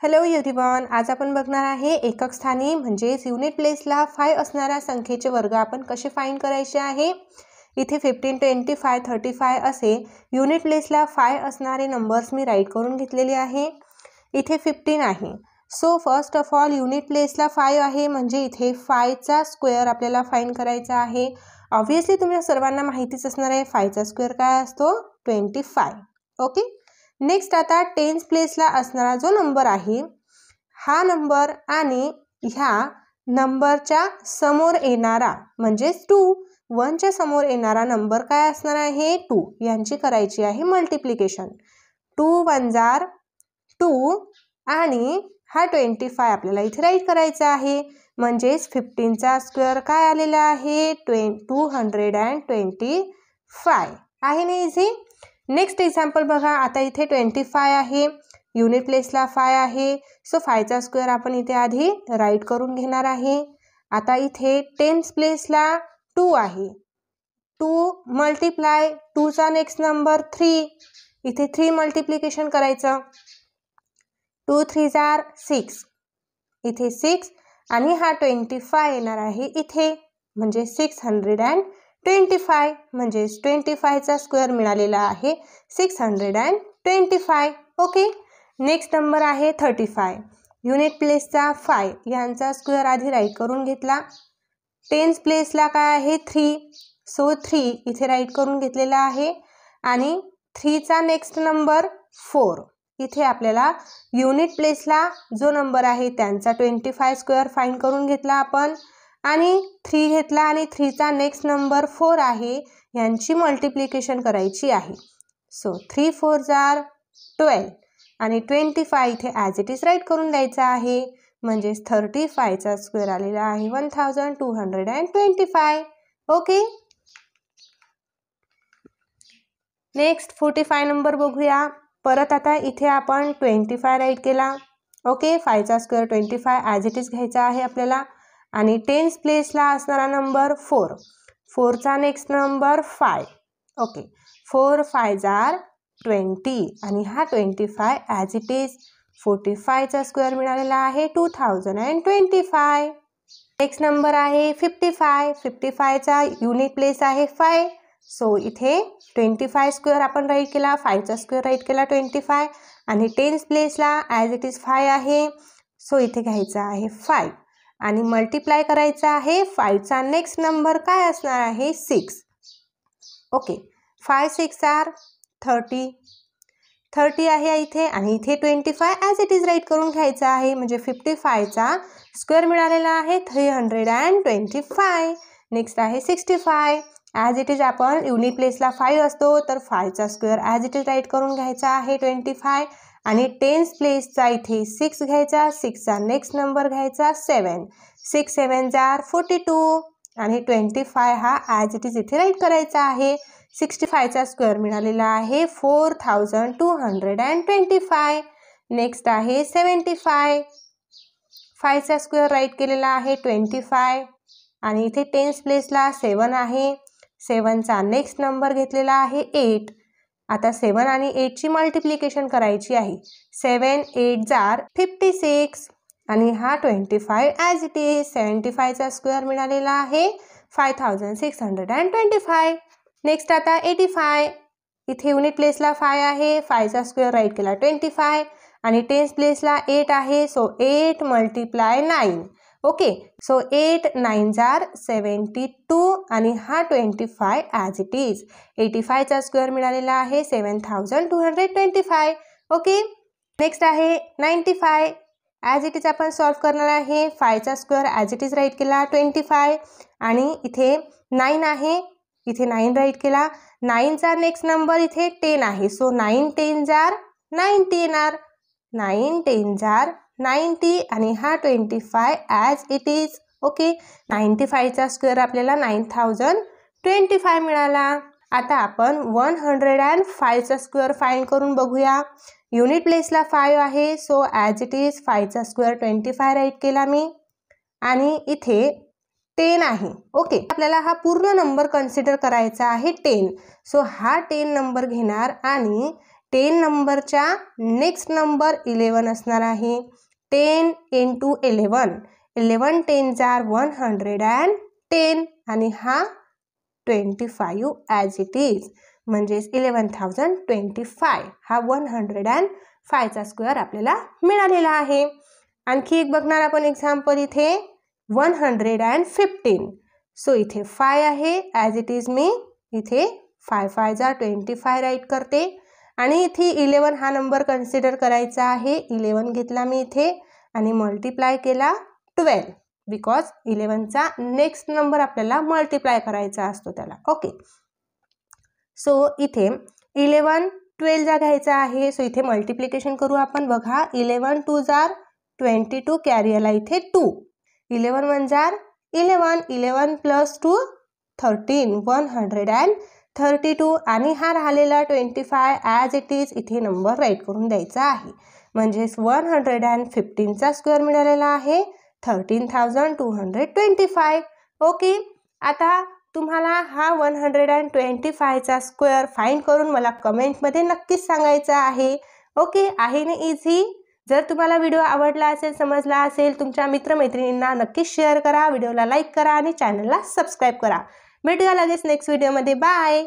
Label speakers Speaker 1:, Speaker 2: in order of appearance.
Speaker 1: Hello everyone, आज आपण बघणार आहे एकक स्थानी म्हणजेच युनिट प्लेसला 5 असणाऱ्या संख्येचे वर्ग आपण कसे फाइंड करायचे आहे। इथे 15, 25, 35 असे युनिट प्लेसला 5 असणारे नंबर्स मी राईट करून घेतलेले आहे। इथे 15 आहे, so first of all unit प्लेसला 5 आहे म्हणजे इथे 5 चा स्क्वेअर आपल्याला फाइंड करायचा आहे। ऑब्वियसली तुम्हाला सर्वांना माहितीच असणार आहे 5 चा स्क्वेअर काय असतो 25। ओके, नेक्स्ट आता टेन्स प्लेसला असणारा जो नंबर आहे हा नंबर आणि ह्या नंबरच्या समोर येणारा म्हणजेच 2 1 च्या समोर येणारा नंबर काय असणार आहे 2 यांची करायची आहे मल्टिप्लिकेशन। 2 1 जार 2 आणि हा 25 आपल्याला इथे राईट करायचा आहे म्हणजेच 15 चा स्क्वेअर काय आलेला आहे 225 आहे ना इझी। नेक्स्ट एक्झाम्पल बघा, आता इथे 25 आहे, युनिट प्लेसला 5 आहे, सो 5 चा स्क्वेअर आपण इथे आधी राईट करून घेणार आहे। आता इथे टेन्स प्लेसला 2 आहे, 2 मल्टिप्लाय 2 चा नेक्स्ट नंबर 3, इथे 3 मल्टिप्लिकेशन करायचं। 2 3 जार 6, इथे 6 आणि हा 25 येणार आहे इथे म्हणजे 625 म्हणजे 25 चा स्क्वेअर मिळालेला आहे 625। ओके, नेक्स्ट नंबर आहे 35, युनिट प्लेसचा 5 यांचा स्क्वेअर आधी राईट करून घेतला। टेन्स प्लेसला काय आहे 3, सो 3 इथे राईट करून घेतलेला आहे आणि 3 चा नेक्स्ट नंबर 4, इथे आपल्याला युनिट प्लेसला जो नंबर आहे त्यांचा 25 स्क्वेअर फाइंड करून घेतला आपण आणि 3 घेतला आणि 3 चा नेक्स्ट नंबर 4 आहे यांची मल्टिप्लिकेशन करायची आहे। सो 3 4 जार 12 आणि 25 इथे ॲज इट इज राईट करून द्यायचा आहे म्हणजे 35 चा स्क्वेअर आलेला आहे 1225। ओके, नेक्स्ट 45 नंबर बघूया। परत आता इथे आपण 25 राईट केला। ओके, 5 चा स्क्वेअर 25 ॲज इट इज घ्यायचा आहे आपल्याला आणि टेन्स प्लेसला असणारा नंबर 4, 4 चा नेक्स्ट नंबर 5। ओके, 4 5 जार 20 आणि हा 25 ॲज इट इज 45 चा स्क्वेअर मिळालेला आहे 2025। नेक्स्ट नंबर आहे 55, 55 चा युनिट प्लेस आहे 5, सो इथे 25 स्क्वेअर आपण राईट केला, 5 चा स्क्वेअर राईट केला 25 आणि टेन्स प्लेसला ॲज इट इज 5 आहे, सो इथे घ्यायचा आहे 5 आणि मल्टिप्लाय करायचा आहे 5 चा नेक्स्ट नंबर काय असणार आहे 6। ओके, 5 6 जार 30 आहे इथे आणि इथे 25 ॲज इट इज राईट करून घ्यायचा आहे म्हणजे 55 चा स्क्वेअर मिळालेला आहे 325। नेक्स्ट आहे 65, ॲज इट इज आपण युनिट प्लेसला 5 असतो तर 5 चा square as it is write करून घ्यायचा आहे 25 आणि टेन्स प्लेसचा इथे 6 घ्यायचा, 6 चा नेक्स्ट नंबर घ्यायचा 7, 6 7 जार 42 आणि 25 हा ॲज इट इज इथे राईट करायचा आहे। 65 चा स्क्वेअर मिळालेला आहे 4225। नेक्स्ट आहे 75, 5 चा स्क्वेअर राईट केलेला आहे 25 आणि इथे टेन्स प्लेसला 7 आहे, 7 चा नेक्स्ट नंबर घेतलेला आहे 8। आता 7 आणि 8 ची मल्टिप्लिकेशन करायची आहे, 7 8 जार 56 आणि हा 25 ॲज इट इज 75 चा स्क्वेअर मिळालेला आहे 5625। नेक्स्ट आता 85, इथे युनिट प्लेसला 5 आहे, 5 चा स्क्वेअर राईट केला 25 आणि टेन्स प्लेसला 8 आहे, सो 8 मल्टिप्लाय 9। ओके, सो 8 9 जार 72 आणि हा 25 ॲज इट इज 85 चा स्क्वेअर मिळालेला आहे 7225। ओके, नेक्स्ट आहे 95, ॲज इट इज आपण सॉल्व करणार आहे, 5 चा square as it is write केला 25 आणि इथे 9 आहे, इथे 9 राईट केला, 9 चा नेक्स्ट नंबर इथे 10 आहे, सो 9 10 जार 90 येणार, 9 10 जार 90 आणि हा 25 ॲज इट इज। ओके, 95 चा स्क्वेअर आपल्याला 9025 मिळाला। आता आपण 105 चा स्क्वेअर फाइंड करून बघूया। युनिट प्लेसला 5 आहे, सो ॲज इट इज 5 चा स्क्वेअर 25 राईट केला मी आणि इथे 10 आहे। ओके, आपल्याला हा पूर्ण नंबर कन्सिडर करायचा आहे 10, सो हा 10 नंबर घेणार आणि 10 नंबरच्या नेक्स्ट नंबर 11 असणार आहे. 10 into 11, 11 10s are 110 आणि हा 25 ॲज इट इज, म्हणजेच 11,025. हा 105चा स्क्वेअर आपल्याला मिळालेला आहे. आणखी एक बघणार आपण एक्झाम्पल इथे 115. सो इथे 5 आहे ॲज इट इज. मी इथे 5 5s are 25 राईट करते आणि इथे 11 हा नंबर कन्सिडर करायचा आहे. 11 घेतला मी इथे आणि मल्टिप्लाय केला 12, बिकॉज 11चा नेक्स्ट नंबर आपल्याला मल्टिप्लाय करायचा असतो त्याला. ओके, सो इथे 11 12चा घ्यायचा आहे. सो इथे मल्टिप्लिकेशन करू आपण. बघा 11 2s are 22, कॅरी आला इथे 2. 11 1s are 11, 11 + 2 13, 132 आणि हा राहिलेला 25 ॲज इट इज इथे नंबर राईट करून द्यायचा आहे. म्हणजेच 115चा स्क्वेअर मिळालेला आहे 13,225. ओके, आता तुम्हाला हा 125चा स्क्वेअर फाइंड करून मला कमेंटमध्ये नक्कीच सांगायचं आहे. ओके, आहे ना इझी. जर तुम्हाला व्हिडिओ आवडला असेल, समजला असेल, तुमच्या मित्रमैत्रिणींना नक्कीच शेअर करा, व्हिडिओला लाईक करा आणि चॅनलला सबस्क्राईब करा. भेटूया लगेच नेक्स्ट व्हिडिओमध्ये. बाय.